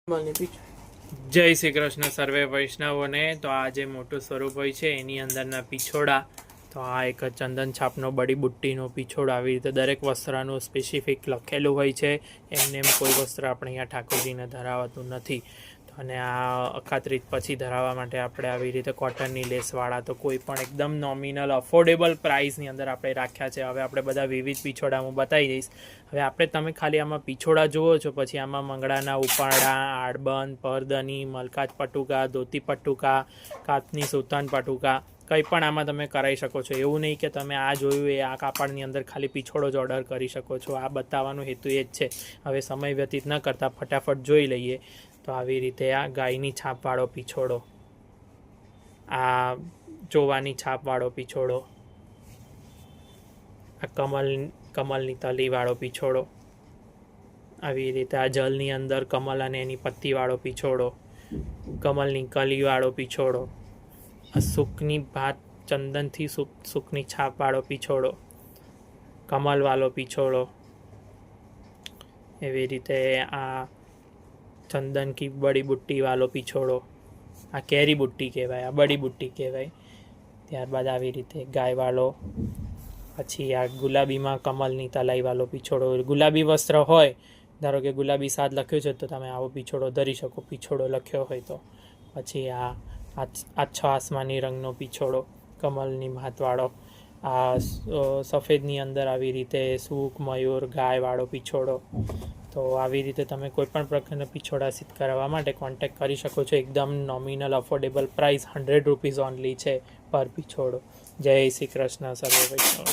જય શ્રી કૃષ્ણ સર્વે વૈષ્ણવોને। તો આ જે મોટું સ્વરૂપ હોય છે એની અંદરના પીછોડા, તો આ એક ચંદન છાપનો બડી બુટ્ટીનો પીછોડ આવી રીતે દરેક વસ્ત્રનું સ્પેસિફિક લખેલું હોય છે। એમને એમ કોઈ વસ્ત્ર આપણે અહીંયા ઠાકોરજીને ધરાવાતું નથી। અને આ અખાત્રીજ પછી ધરાવવા માટે આપણે આવી રીતે કોટનની લેસવાળા, તો કોઈ પણ એકદમ નોમિનલ અફોર્ડેબલ પ્રાઇસની અંદર આપણે રાખ્યા છે। હવે આપણે બધા વિવિધ પીછોડા હું બતાવી દઈશ। હવે આપણે તમે ખાલી આમાં પીછોડા જુઓ છો, પછી આમાં મંગળાના ઉપાડા, આડબંધ, પરદની, મલકાજ પટુકા, ધોતી પટુકા, કાચની સુતાન પટુકા, કંઈ પણ આમાં તમે કરાવી શકો છો। એવું નહીં કે તમે આ જોયું એ આ કાપડની અંદર ખાલી પીછોડો જ ઓર્ડર કરી શકો છો। આ બતાવવાનો હેતુ એ જ છે। હવે સમય વ્યતીત ન કરતાં ફટાફટ જોઈ લઈએ। તો આવી રીતે આ ગાયની છાપવાળો પીછોડો, આ ચોવાની છાપવાળો પીછોડો, આ કમલની તલીવાળો પીછોડો, આવી રીતે આ જલની અંદર કમલ અને એની પત્તીવાળો પીછોડો, કમલની કલીવાળો પીછોડો, આ સુખની ભાત ચંદનથી સુખની છાપવાળો પીછોડો, કમલવાળો પીછોડો, એવી રીતે આ ચંદન કી બડી બુટ્ટી વાળો પીછોડો, આ કેરી બુટ્ટી કહેવાય, આ બડી બુટ્ટી કહેવાય। ત્યારબાદ આવી રીતે ગાયવાળો, પછી આ ગુલાબીમાં કમલની તલાઈવાળો પીછોડો। ગુલાબી વસ્ત્ર હોય, ધારો કે ગુલાબી સાદ લખ્યું છે તો તમે આવો પીછોડો ધરી શકો, પીછોડો લખ્યો હોય તો। પછી આ આછો આસમાની રંગનો પીછોડો, કમલની ભાતવાળો, આ સફેદની અંદર આવી રીતે સૂક, મયુર, ગાયવાળો પીછોડો। તો આવી રીતે તમે કોઈપણ પ્રકારના પીછોડા સિદ્ધ કરાવવા માટે કોન્ટેક્ટ કરી શકો છો। એકદમ nominal affordable price 100 rupees only છે પર પીછોડો। જય શ્રી કૃષ્ણ સર્વે વૈષ્ણવ।